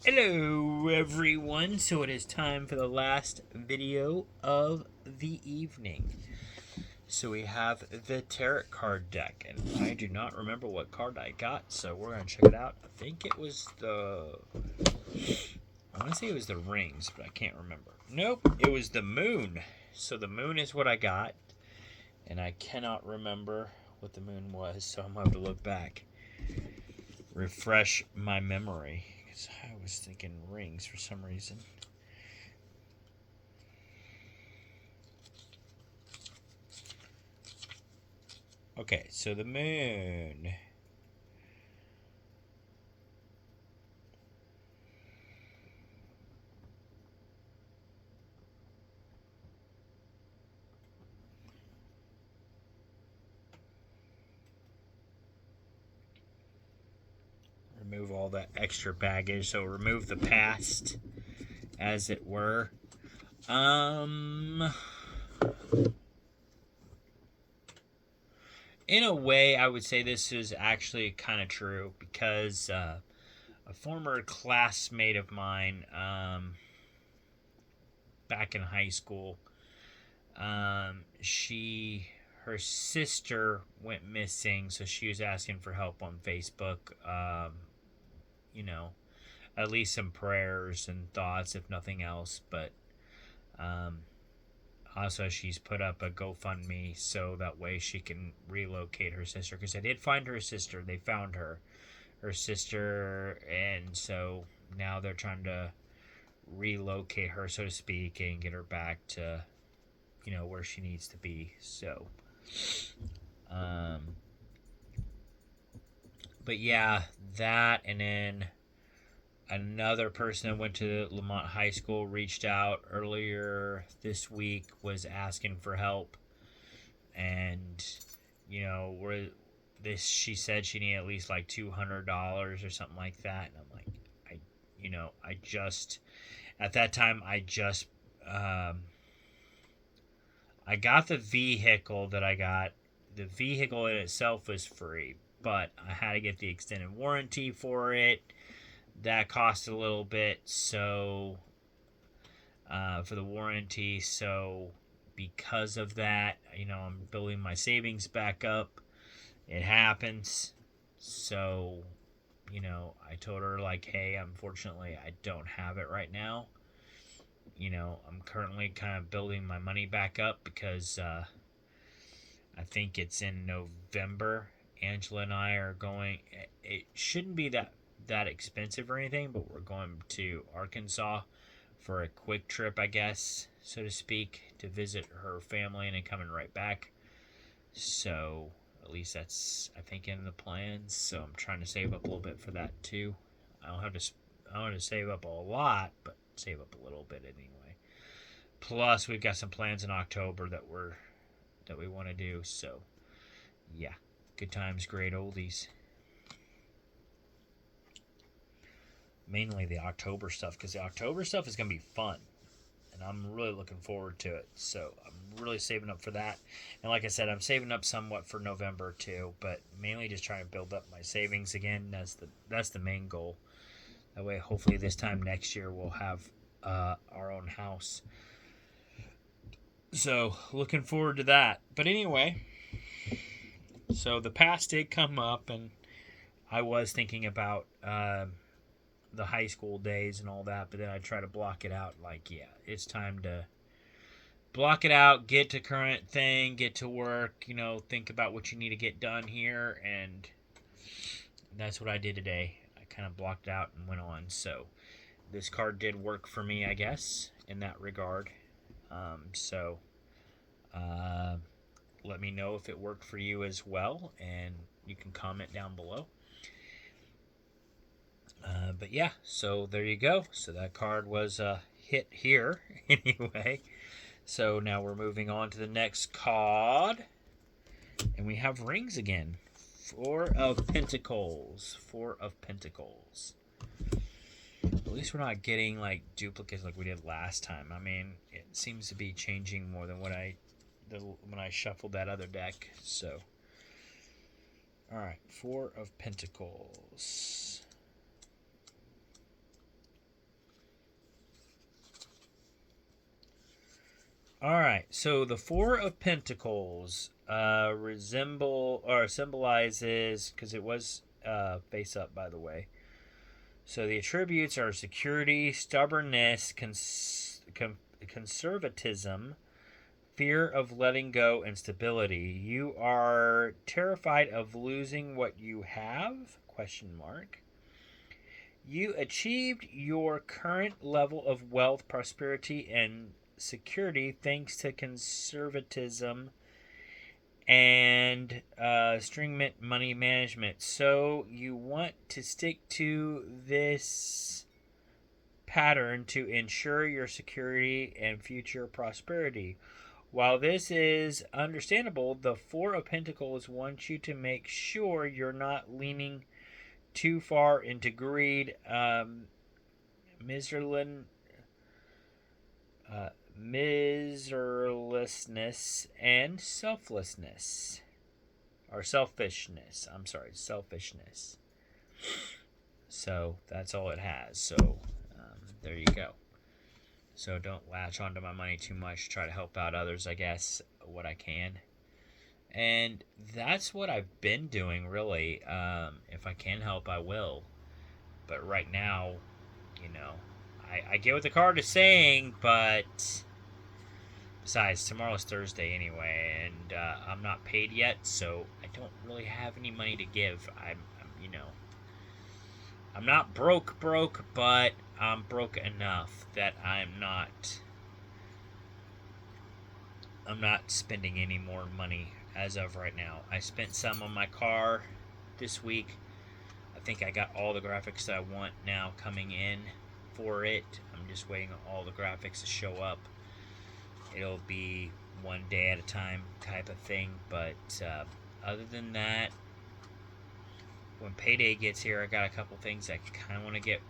Hello, everyone. So it is time for the last video of the evening. So we have the tarot card deck, and I do not remember what card I got, so we're going to check it out. I think it was I want to say it was the rings, but I can't remember. Nope, it was the moon. So the moon is what I got, and I cannot remember what the moon was, so I'm going to have to look back. Refresh my memory, because I was thinking rings for some reason. Okay, so the moon. Remove all that extra baggage. So remove the past, as it were. Um, in a way, I would say this is actually kind of true because a former classmate of mine, back in high school, her sister went missing, so she was asking for help on Facebook. You know, at least some prayers and thoughts, if nothing else. But um, also, she's put up a GoFundMe so that way she can relocate her sister. Because I did find her sister. They found her sister, and so now they're trying to relocate her, so to speak, and get her back to where she needs to be. So, um, but yeah, that, and then another person that went to Lamont High School reached out earlier this week, was asking for help, and where this she said she needed at least like $200 or something like that, and I'm like, I just at that time um, I got the vehicle that I got. The vehicle in itself was free, but I had to get the extended warranty for it. That cost a little bit, so for the warranty. So because of that, I'm building my savings back up. It happens. So, I told her, like, hey, unfortunately, I don't have it right now. I'm currently kind of building my money back up because I think it's in November. Angela and I are going. It shouldn't be that expensive or anything, but we're going to Arkansas for a quick trip, I guess, so to speak, to visit her family and then coming right back. So at least that's, I think, in the plans. So I'm trying to save up a little bit for that too. I don't have to. I don't have to save up a lot, but save up a little bit anyway. Plus, we've got some plans in October that we want to do. So yeah, good times, great oldies. Mainly the October stuff, because the October stuff is gonna be fun, and I'm really looking forward to it. So I'm really saving up for that. And like I said, I'm saving up somewhat for November too, but mainly just trying to build up my savings again. That's the main goal. That way, hopefully, this time next year we'll have our own house. So looking forward to that. But anyway, so the past did come up, and I was thinking about the high school days and all that, but then I try to block it out. Like, yeah, it's time to block it out, get to current thing, get to work, think about what you need to get done here, and that's what I did today. I kind of blocked it out and went on. So this card did work for me, I guess, in that regard. So uh, let me know if it worked for you as well, and you can comment down below. But yeah, so there you go. So that card was a hit here anyway. So now we're moving on to the next card. And we have rings again. Four of Pentacles. Four of Pentacles. At least we're not getting like duplicates like we did last time. I mean, it seems to be changing more than when I shuffled that other deck. So, all right, Four of Pentacles. All right. So the Four of Pentacles resemble or symbolizes, because it was face up, by the way. So the attributes are security, stubbornness, conservatism, fear of letting go, and stability. You are terrified of losing what you have? Question mark. You achieved your current level of wealth, prosperity, and security thanks to conservatism and string money management. So you want to stick to this pattern to ensure your security and future prosperity. While this is understandable, the Four of Pentacles wants you to make sure you're not leaning too far into greed, miserlin, miserlessness, and selflessness. Or selfishness. I'm sorry, selfishness. So that's all it has. So there you go. So don't latch onto my money too much. Try to help out others, I guess, what I can. And that's what I've been doing, really. If I can help, I will. But right now, you know, I get what the card is saying, but besides, tomorrow's Thursday anyway, and I'm not paid yet, so I don't really have any money to give. I'm not broke, but I'm broke enough that I'm not spending any more money as of right now. I spent some on my car this week. I think I got all the graphics that I want now coming in for it. I'm just waiting on all the graphics to show up. It'll be one day at a time type of thing, but other than that, when payday gets here, I got a couple things I kind of want to get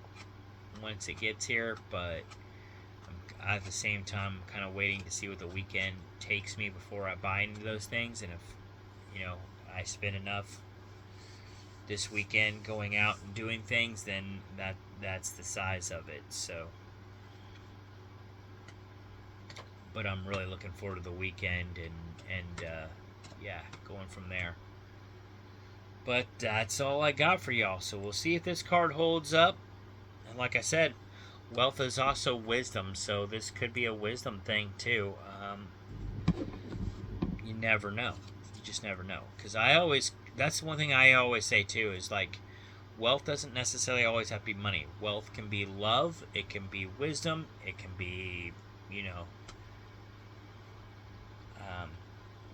once it gets here, but at the same time, I'm kind of waiting to see what the weekend takes me before I buy into those things, and if I spend enough this weekend going out and doing things, then that's the size of it. So, but I'm really looking forward to the weekend and yeah, going from there. But that's all I got for y'all. So we'll see if this card holds up. And like I said, wealth is also wisdom, so this could be a wisdom thing too. You never know. You just never know. Because that's one thing I always say too, is like, wealth doesn't necessarily always have to be money. Wealth can be love, it can be wisdom, it can be,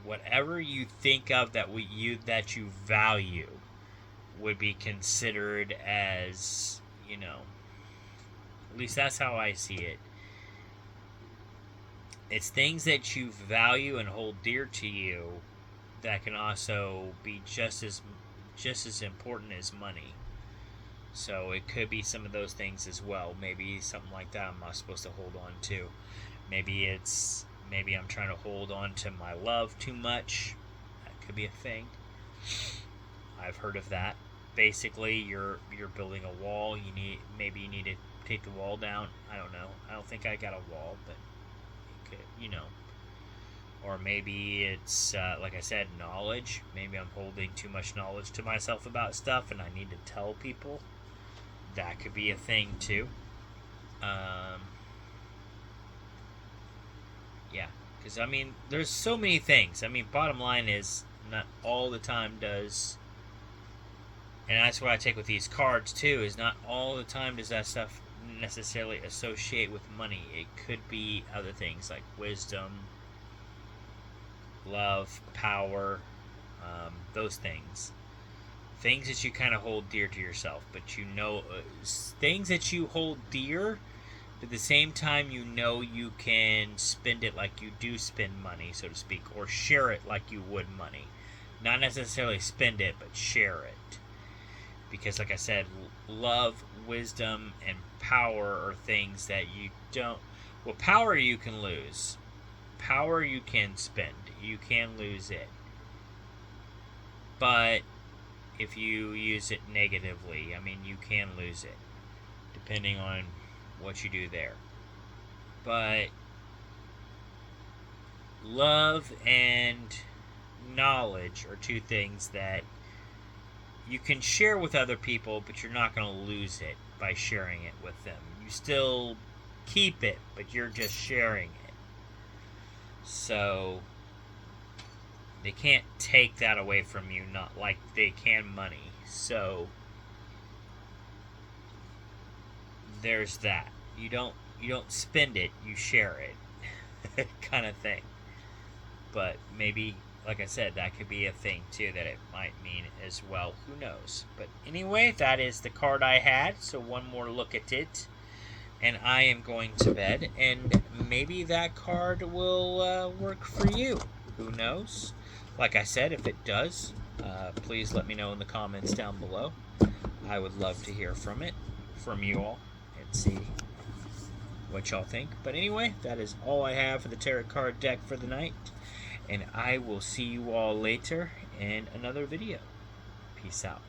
whatever you think of that you value would be considered as, at least that's how I see it. It's things that you value and hold dear to you that can also be just as important as money. So it could be some of those things as well. Maybe something like that I'm not supposed to hold on to. Maybe I'm trying to hold on to my love too much. That could be a thing. I've heard of that. Basically, you're building a wall. Maybe you need to take the wall down. I don't know. I don't think I got a wall, but it could, or maybe it's like I said, knowledge. Maybe I'm holding too much knowledge to myself about stuff, and I need to tell people. That could be a thing too. Yeah, because there's so many things. Bottom line is, not all the time does, and that's what I take with these cards too, is not all the time does that stuff necessarily associate with money. It could be other things like wisdom, love, power, those things that you kind of hold dear to yourself, but things that you hold dear, but at the same time you can spend it like you do spend money, so to speak, or share it like you would money. Not necessarily spend it, but share it. Because like I said, love, wisdom, and power are things that you don't... Well, power you can lose. Power you can spend. You can lose it. But if you use it negatively, you can lose it, depending on what you do there. But love and knowledge are two things that you can share with other people, but you're not going to lose it by sharing it with them. You still keep it, but you're just sharing it. So they can't take that away from you, not like they can money. So there's that. You don't spend it, you share it. Kind of thing. But maybe, like I said, that could be a thing too that it might mean as well. Who knows? But anyway, that is the card I had. So one more look at it, and I am going to bed. And maybe that card will work for you. Who knows? Like I said, if it does, please let me know in the comments down below. I would love to hear from you all, and see what y'all think. But anyway, that is all I have for the tarot card deck for the night. And I will see you all later in another video. Peace out.